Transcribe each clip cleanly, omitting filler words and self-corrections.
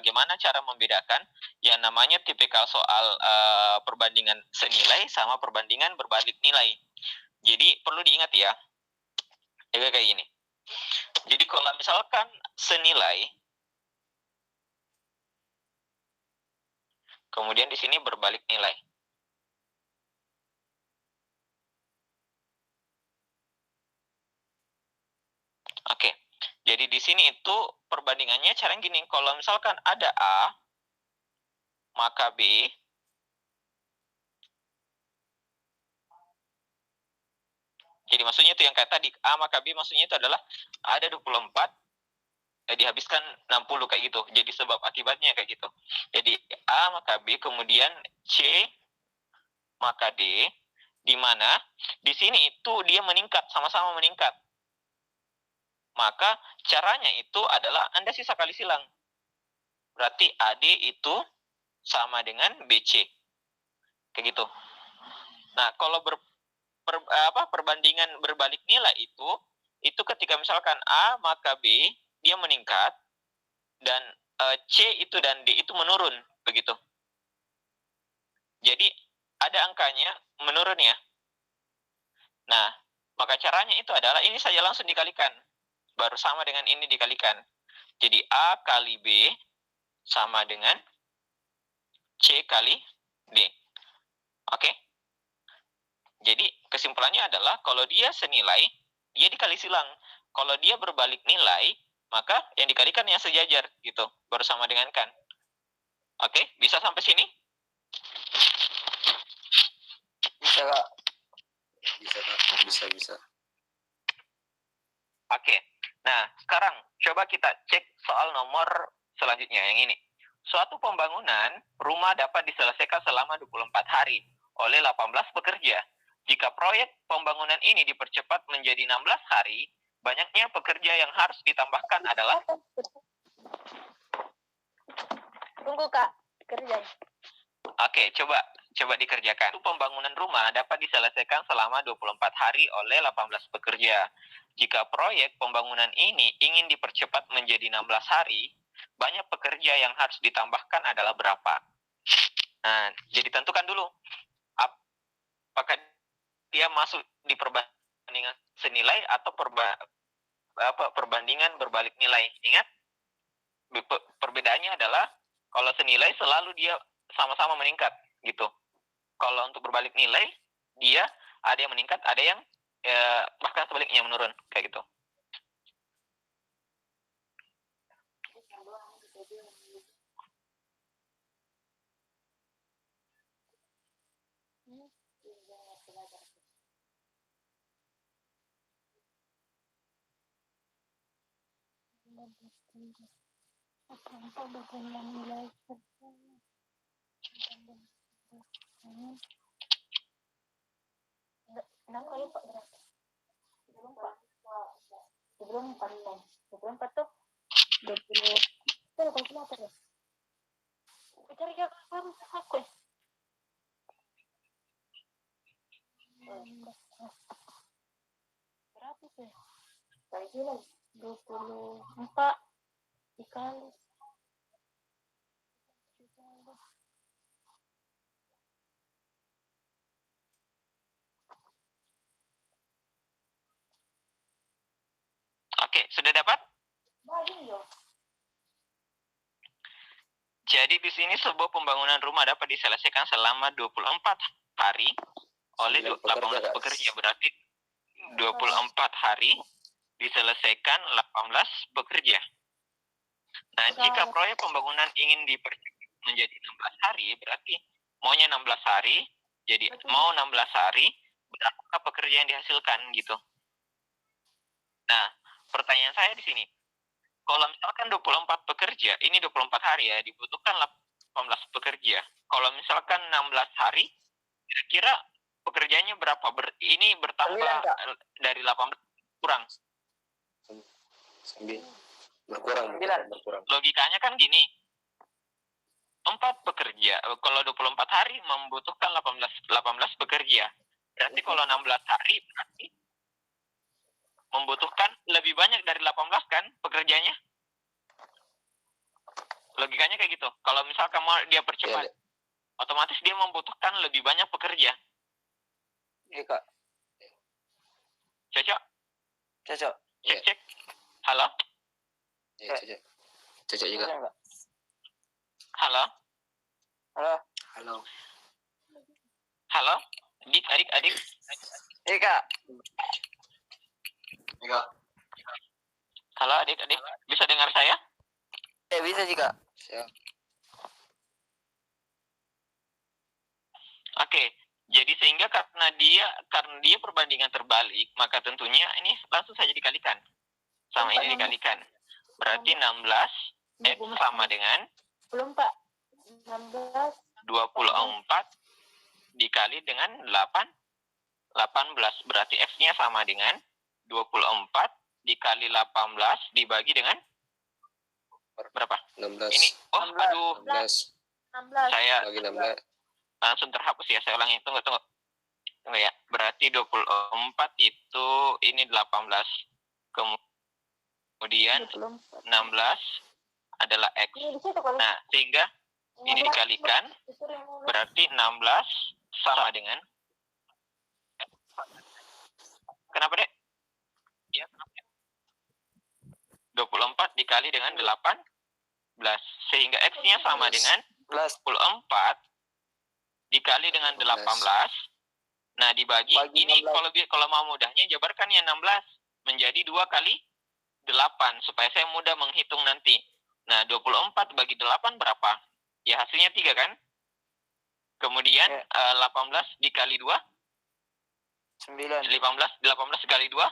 bagaimana cara membedakan yang namanya tipikal soal perbandingan senilai sama perbandingan berbalik nilai. Jadi perlu diingat ya, kayak gini. Jadi kalau misalkan senilai, kemudian di sini berbalik nilai. Oke, jadi di sini itu perbandingannya cara gini. Kalau misalkan ada A, maka B. Jadi maksudnya itu yang kayak tadi, A maka B maksudnya itu adalah ada 24, dihabiskan 60 kayak gitu. Jadi sebab akibatnya kayak gitu. Jadi A maka B, kemudian C maka D, di mana di sini itu dia meningkat, sama-sama meningkat. Maka caranya itu adalah Anda sisa kali silang. Berarti AD itu sama dengan BC. Kayak gitu. Nah, kalau perbandingan berbalik nilai itu ketika misalkan A maka B dia meningkat dan C itu dan D itu menurun, begitu. Jadi ada angkanya menurun ya. Nah, maka caranya itu adalah ini saja langsung dikalikan. Baru sama dengan ini dikalikan. Jadi A kali B sama dengan C kali D. Oke? Jadi kesimpulannya adalah kalau dia senilai, dia dikali silang. Kalau dia berbalik nilai, maka yang dikalikan yang sejajar gitu, bersama dengan kan. Oke, bisa sampai sini? Bisa, Kak. Bisa. Oke. Nah, sekarang coba kita cek soal nomor selanjutnya yang ini. Suatu pembangunan rumah dapat diselesaikan selama 24 hari oleh 18 pekerja. Jika proyek pembangunan ini dipercepat menjadi 16 hari, banyaknya pekerja yang harus ditambahkan adalah... Tunggu, Kak. Kerja. Oke, coba dikerjakan. Pembangunan rumah dapat diselesaikan selama 24 hari oleh 18 pekerja. Jika proyek pembangunan ini ingin dipercepat menjadi 16 hari, banyak pekerja yang harus ditambahkan adalah berapa? Nah, jadi tentukan dulu apakah dia masuk di perbandingan senilai atau perbandingan berbalik nilai. Ingat, perbedaannya adalah kalau senilai selalu dia sama-sama meningkat gitu. Kalau untuk berbalik nilai, dia ada yang meningkat, ada yang bahkan sebaliknya menurun kayak gitu. Sebelum 24 tuh 20 itu kalkulator ya. Cari aku. Berapa sih? Kali gila 24 dikali. Oke, sudah dapat? Jadi di sini sebuah pembangunan rumah dapat diselesaikan selama 24 hari oleh 18 pekerja. Berarti 24 hari diselesaikan 18 pekerja. Nah, jika proyek pembangunan ingin dipercepat menjadi 16 hari, berarti maunya 16 hari, jadi mau 16 hari, berapa pekerja yang dihasilkan gitu. Nah, pertanyaan saya di sini, kalau misalkan 24 pekerja, ini 24 hari ya, dibutuhkan 18 pekerja. Kalau misalkan 16 hari, kira-kira pekerjaannya berapa? Ini bertambah dari 18 kurang. Berkurang. Logikanya kan gini, 4 pekerja, kalau 24 hari membutuhkan 18 pekerja. Berarti kalau 16 hari, berarti membutuhkan lebih banyak dari 18 kan pekerjanya? Logikanya kayak gitu. Kalau misalkan mau dia percepat, otomatis dia membutuhkan lebih banyak pekerja. Iya, Kak. Cocok? Cocok. Cek. Halo? Iya, cocok. Cocok juga. Halo? Halo. Halo? Adik. Iya, Kak. Iya. Halo adik. Bisa dengar saya? Bisa sih, Kak. Siap. Oke. Jadi sehingga karena dia perbandingan terbalik, maka tentunya ini langsung saja dikalikan. Sama ini dikalikan. Berarti 16 X sama dengan Belum, Pak. 16 24 dikali dengan 18. Berarti X-nya sama dengan 24 dikali 18 dibagi dengan berapa? 16. Ini, aduh. 16. 16. Saya Bagi 16. langsung terhapus ya. Saya ulangi. Tunggu ya. Berarti 24 itu ini 18. Kemudian 16 adalah X. Nah, sehingga ini dikalikan berarti 16 sama dengan kenapa, Dek? Ya, kenapa? 24 dikali dengan 18 sehingga X-nya sama dengan 24 dikali dengan 18. Nah, dibagi ini 16. Kalau mau mudahnya jabarkan ya 16 menjadi 2 kali 8 supaya saya mudah menghitung nanti. Nah, 24 bagi 8 berapa? Ya, hasilnya 3 kan? Kemudian 18 dikali 2 9. 18 dikali 2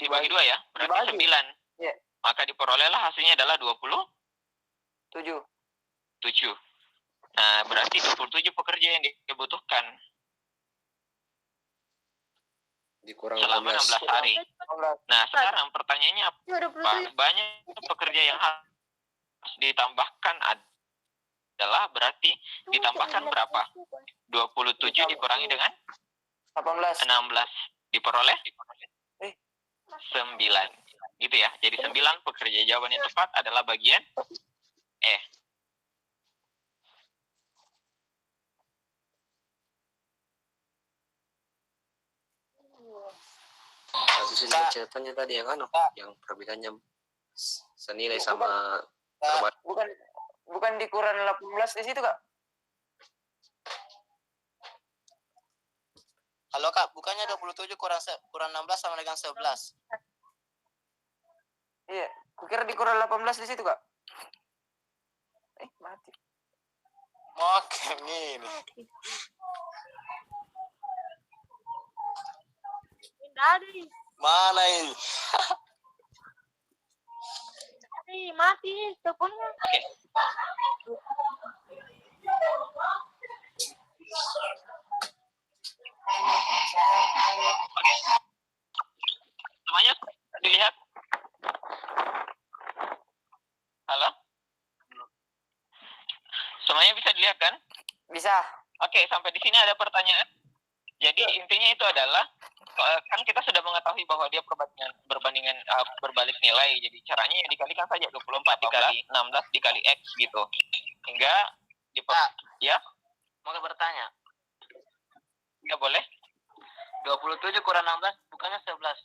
dibagi 2 ya, berarti 9. Ya. Maka diperolehlah hasilnya adalah 7. Nah, berarti 27 pekerja yang dibutuhkan selama 16 hari. Nah, sekarang pertanyaannya apa? Banyak pekerja yang harus ditambahkan adalah berarti ditambahkan berapa? 27 dikurangi dengan 16 diperoleh 9. Gitu ya. Jadi 9 pekerja. Jawaban yang tepat adalah bagian E. Habis ini catatannya tadi yang yang perbedaannya senilai sama bukan dikurang 18 di situ, Kak. Halo, Kak, bukannya 27 kurang 16 sama dengan 11? Iya, kukira dikurang 18 di situ, Kak. Mati. Oke, ini. Mana ini? Mati teleponnya. Oke. Semuanya dilihat? Halo? Semuanya bisa dilihat kan? Bisa. Oke, sampai di sini ada pertanyaan. Jadi intinya itu adalah kan kita sudah mengetahui bahwa dia berbandingan berbalik nilai. Jadi caranya ya dikalikan saja 24 dikali 16 dikali X gitu. Hingga ya, Mau bertanya. ya boleh. 27 kurang 16 bukannya 11?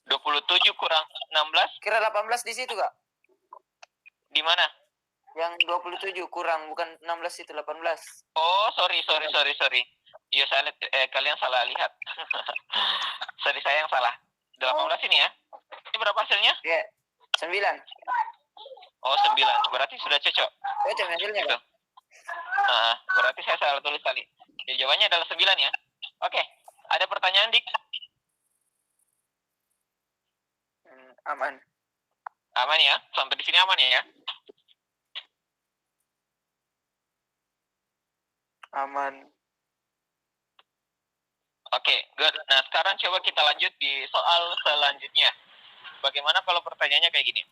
27 kurang 16 Kira 18 di situ, Kak. di mana? Yang 27 kurang, bukan 16 itu 18. Oh, sorry. Iya, kalian salah lihat. Sorry, saya yang salah. 18 ini ya. Ini berapa hasilnya? Iya, 9. Oh, 9. Berarti sudah cocok. Cocok hasilnya, Gitu. Kak. Berarti saya salah tulis tadi. Jadi jawabannya adalah 9 ya. Oke. Ada pertanyaan, Dik? Aman. Aman ya? Sampai di sini aman ya? Aman. Oke, good. Nah, sekarang coba kita lanjut di soal selanjutnya. Bagaimana kalau pertanyaannya kayak gini?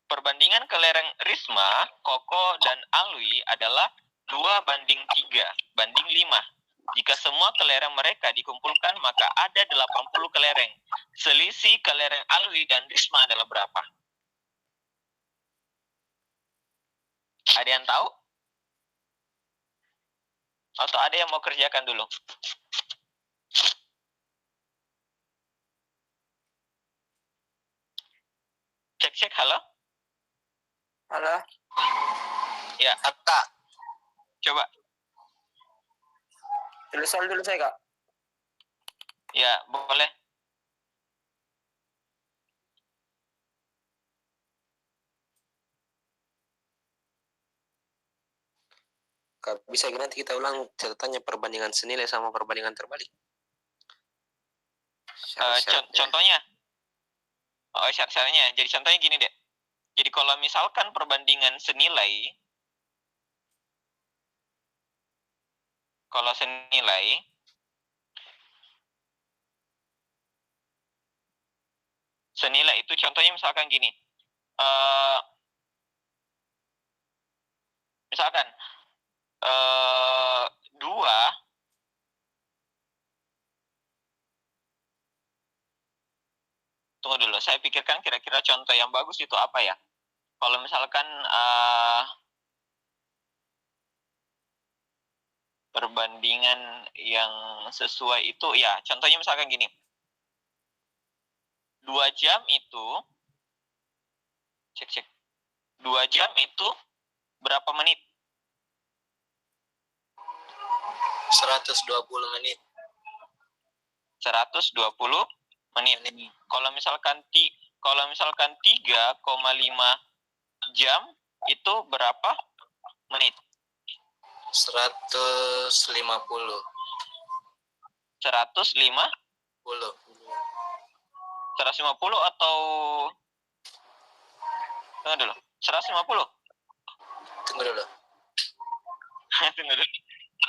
Perbandingan kelereng Risma, Koko, dan Alwi adalah 2:3 banding 5. Jika semua kelereng mereka dikumpulkan, maka ada 80 kelereng. Selisih kelereng Alwi dan Risma adalah berapa? Ada yang tahu? Atau ada yang mau kerjakan dulu? Cek, halo? Halo. Ya, Kak. coba. Tulis soal dulu saya, Kak. Ya, boleh. Kak, bisa nanti kita ulang catatannya perbandingan senilai sama perbandingan terbalik. Syarat-syaratnya. Contohnya? Oh, syarat-syaratnya. Jadi contohnya gini deh. Jadi kalau misalkan perbandingan senilai, senilai itu contohnya misalkan gini. Misalkan 2 tunggu dulu, saya pikirkan kira-kira contoh yang bagus itu apa ya. Kalau misalkan perbandingan yang sesuai itu ya, contohnya misalkan gini. 2 jam itu cek 2 jam itu berapa menit? 120 menit. 120 menit. Kalau misalkan 3,5 jam itu berapa menit? 150. 150 atau tunggu dulu. 150. Tunggu dulu. Tunggu dulu.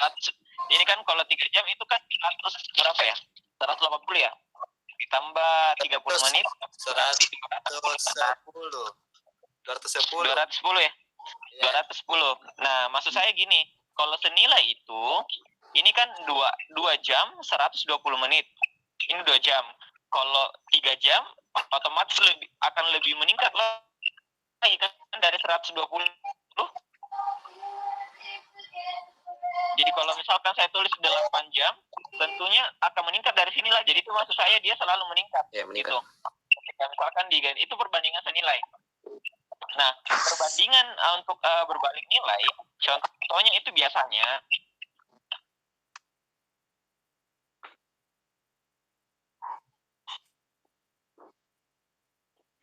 100. Ini kan kalau 3 jam itu kan 100 berapa ya? 180 ya? Ditambah 30 menit 210. 210 ya? 210. Nah, maksud saya gini, kalau senilai itu ini kan 2 jam 120 menit. Ini 2 jam. Kalau 3 jam otomatis akan lebih meningkat lagi kan dari 120. Jadi kalau misalkan saya tulis 8 jam, tentunya akan meningkat dari sinilah. Jadi itu maksud saya dia selalu meningkat. Ya, meningkat. Gitu. Ketika misalkan itu perbandingan senilai. Nah, perbandingan untuk berbalik nilai, contohnya itu biasanya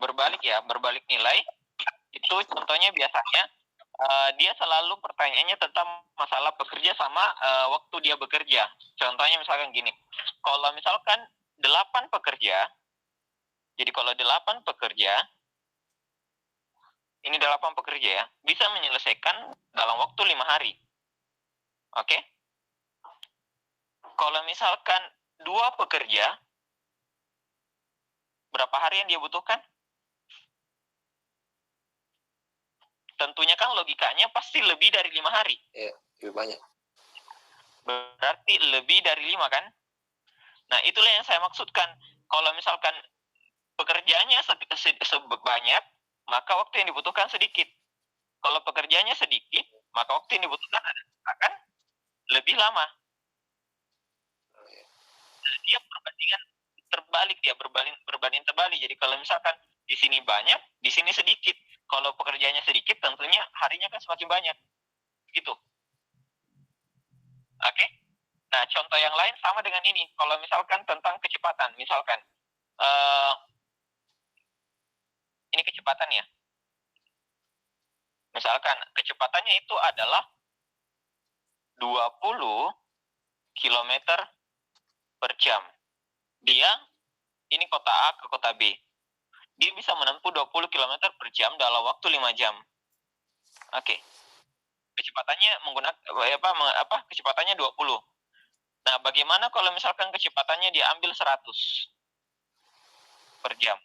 berbalik nilai itu contohnya biasanya dia selalu pertanyaannya tentang masalah pekerja sama waktu dia bekerja. Contohnya misalkan gini, kalau misalkan 8 pekerja, jadi kalau 8 pekerja, ini 8 pekerja ya, bisa menyelesaikan dalam waktu 5 hari. Oke? Kalau misalkan 2 pekerja, berapa hari yang dia butuhkan? Tentunya kan logikanya pasti lebih dari 5 hari. Ya, lebih banyak. Berarti lebih dari 5 kan? Nah, itulah yang saya maksudkan. Kalau misalkan pekerjaannya sebanyak, maka waktu yang dibutuhkan sedikit. Kalau pekerjaannya sedikit, maka waktu yang dibutuhkan akan lebih lama. Dia perbandingan terbalik ya, berbanding terbalik. Jadi kalau misalkan di sini banyak, di sini sedikit. Kalau pekerjaannya sedikit, tentunya harinya kan semakin banyak. Gitu. Oke? Nah, contoh yang lain sama dengan ini. Kalau misalkan tentang kecepatan, misalkan ini kecepatan ya. Misalkan kecepatannya itu adalah 20 km per jam. Dia, ini kota A ke kota B. Dia bisa menempuh 20 km per jam dalam waktu 5 jam. Oke. Kecepatannya menggunakan kecepatannya 20. Nah, bagaimana kalau misalkan kecepatannya diambil 100 per jam?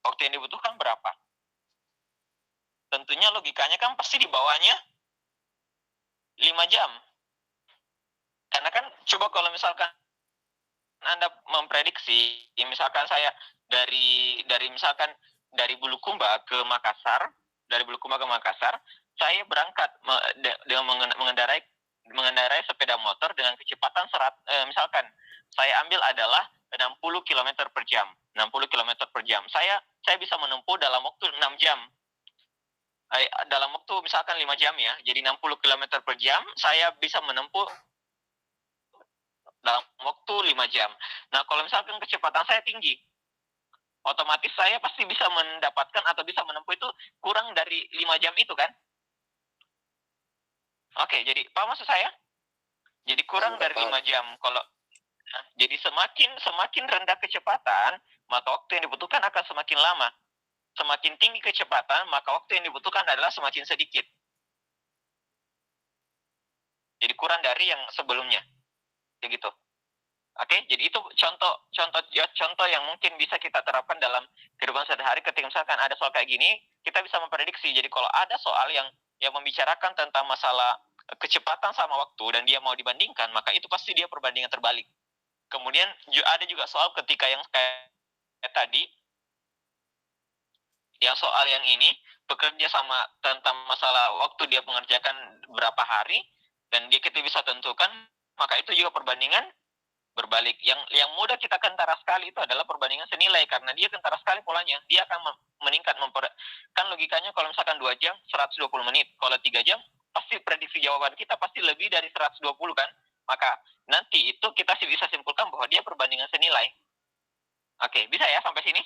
Waktu yang dibutuhkan berapa? Tentunya logikanya kan pasti di bawahnya 5 jam. Karena kan coba kalau misalkan Anda memprediksi, misalkan saya dari misalkan dari Bulukumba ke Makassar, saya berangkat dengan mengendarai sepeda motor dengan kecepatan misalkan saya ambil adalah 60 km per jam. 60 km per jam. Saya bisa menempuh dalam waktu 6 jam. Dalam waktu misalkan 5 jam ya. Jadi 60 km per jam saya bisa menempuh dalam waktu 5 jam. Nah, kalau misalkan kecepatan saya tinggi, otomatis saya pasti bisa mendapatkan atau bisa menempuh itu kurang dari 5 jam itu kan? Oke, jadi apa maksud saya? Jadi kurang dari 5 jam. Jadi semakin rendah kecepatan, maka waktu yang dibutuhkan akan semakin lama. Semakin tinggi kecepatan, maka waktu yang dibutuhkan adalah semakin sedikit. Jadi kurang dari yang sebelumnya. Begitu. Oke, jadi itu contoh yang mungkin bisa kita terapkan dalam kehidupan sehari-hari. Ketika misalkan ada soal kayak gini, kita bisa memprediksi. Jadi kalau ada soal yang membicarakan tentang masalah kecepatan sama waktu dan dia mau dibandingkan, maka itu pasti dia perbandingan terbalik. Kemudian ada juga soal ketika yang kayak tadi, yang soal yang ini bekerja sama tentang masalah waktu dia mengerjakan berapa hari dan kita bisa tentukan, maka itu juga perbandingan berbalik. Yang mudah kita kentara sekali itu adalah perbandingan senilai, karena dia kentara sekali polanya. Dia akan meningkat. Kan logikanya kalau misalkan 2 jam 120 menit, kalau 3 jam pasti prediksi jawaban kita pasti lebih dari 120 kan. Maka nanti itu kita bisa simpulkan bahwa dia perbandingan senilai. Oke, bisa ya sampai sini?